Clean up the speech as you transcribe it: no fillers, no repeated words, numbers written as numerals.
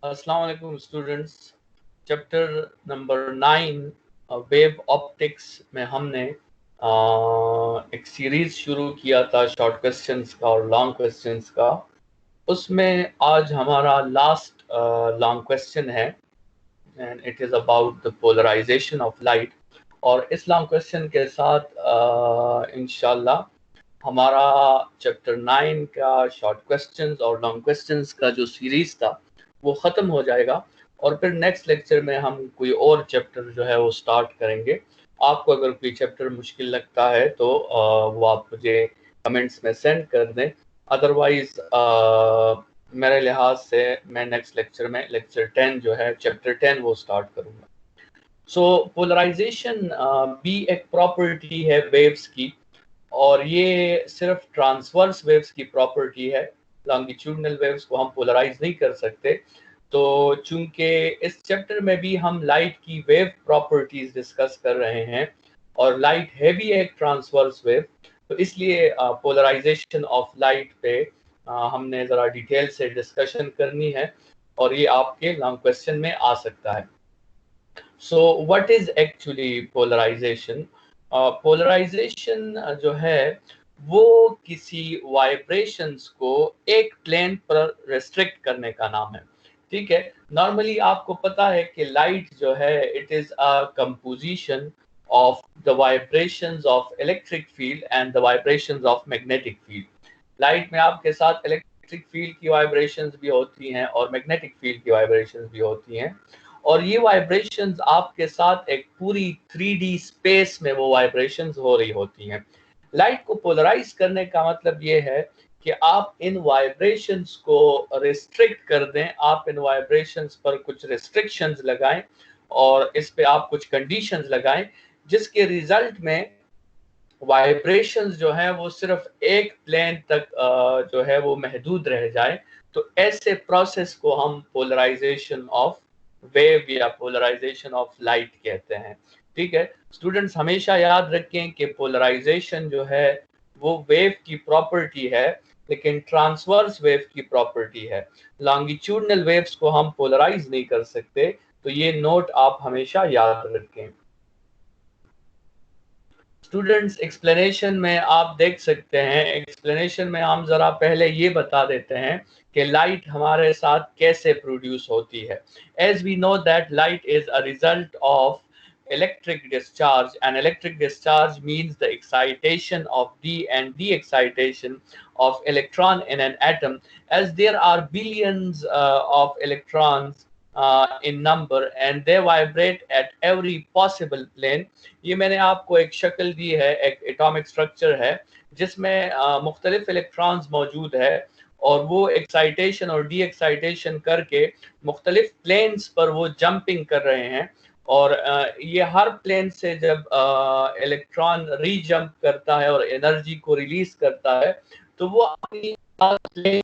अस्सलाम वालेकुम students. Chapter number 9 wave optics में हमने एक सीरीज शुरू किया था शॉर्ट क्वेश्चंस का और लॉन्ग क्वेश्चंस का। उसमें आज हमारा लास्ट लॉन्ग क्वेश्चन है and it is about the polarisation of light. और इस लॉन्ग क्वेश्चन के साथ इंशाल्लाह हमारा चैप्टर 9 का शॉर्ट क्वेश्चंस और लॉन्ग क्वेश्चंस का जो सीरीज था वो ख़त्म हो जाएगा और फिर नेक्स्ट लेक्चर में हम कोई और चैप्टर जो है वो स्टार्ट करेंगे। आपको अगर कोई चैप्टर मुश्किल लगता है तो वो आप मुझे कमेंट्स में सेंड कर दें। अदरवाइज मेरे लिहाज से मैं नेक्स्ट लेक्चर में लेक्चर 10 जो है चैप्टर 10 वो स्टार्ट करूँगा। सो पोलराइजेशन भी एक प्रॉपर्टी है वेव्स की और ये सिर्फ ट्रांसवर्स वेव्स की प्रॉपर्टी है। लॉन्गिट्यूडनल वेव्स को हम पोलराइज नहीं कर सकते। तो चूंकि इस चैप्टर में भी हम लाइट की वेव प्रॉपर्टीज डिस्कस कर रहे हैं और लाइट है भी एक ट्रांसवर्स वेव, तो इसलिए पोलराइजेशन ऑफ लाइट पे हमने ज़रा डिटेल से डिस्कशन करनी है और ये आपके लॉन्ग क्वेश्चन में आ सकता है। So what is actually polarisation? Polarisation जो है वो किसी वाइब्रेशंस को एक प्लेन पर रेस्ट्रिक्ट करने का नाम है। ठीक है, नॉर्मली आपको पता है कि लाइट जो है it is a composition of the vibrations of electric field and the vibrations of magnetic field. Light में आपके साथ इलेक्ट्रिक फील्ड की वाइब्रेशंस भी होती हैं और मैग्नेटिक फील्ड की वाइब्रेशंस भी होती हैं और ये वाइब्रेशंस आपके साथ एक पूरी 3D स्पेस में वो वाइब्रेशंस हो रही होती हैं। लाइट को पोलराइज करने का मतलब ये है कि आप इन वाइब्रेशंस को रिस्ट्रिक्ट कर दें, आप इन वाइब्रेशंस पर कुछ रिस्ट्रिक्शंस लगाएं और इस पे आप कुछ कंडीशंस लगाएं जिसके रिजल्ट में वाइब्रेशंस जो है वो सिर्फ एक प्लेन तक जो है वो महदूद रह जाए। तो ऐसे प्रोसेस को हम पोलराइजेशन ऑफ वेव या पोलराइजेशन ऑफ लाइट कहते हैं। ठीक है स्टूडेंट्स, हमेशा याद रखें कि पोलराइजेशन जो है वो वेव की प्रॉपर्टी है लेकिन ट्रांसवर्स वेव की प्रॉपर्टी है। लॉन्गिट्यूडनल वेव्स को हम पोलराइज नहीं कर सकते, तो ये नोट आप हमेशा याद रखें। स्टूडेंट्स, एक्सप्लेनेशन में आप देख सकते हैं, एक्सप्लेनेशन में हम ज़रा पहले ये बता देते हैं कि लाइट हमारे साथ कैसे प्रोड्यूस होती है। As we know that light is a result of electric discharge, and electric discharge means the excitation of the excitation of electron in an atom, as there are billions of electrons in number and they vibrate at every possible plane। ये मैंने आपको एक शक्ल दी है, एक atomic structure है जिसमें मुख्तलिफ इलेक्ट्रॉन्स मौजूद है और वो एक्साइटेशन और डी एक्साइटेशन करके मुख्तलिफ प्लेन्स पर वो जंपिंग कर रहे हैं और ये हर प्लेन से जब इलेक्ट्रॉन री जंप करता है और एनर्जी को रिलीज करता है तो वो अपनी प्लेन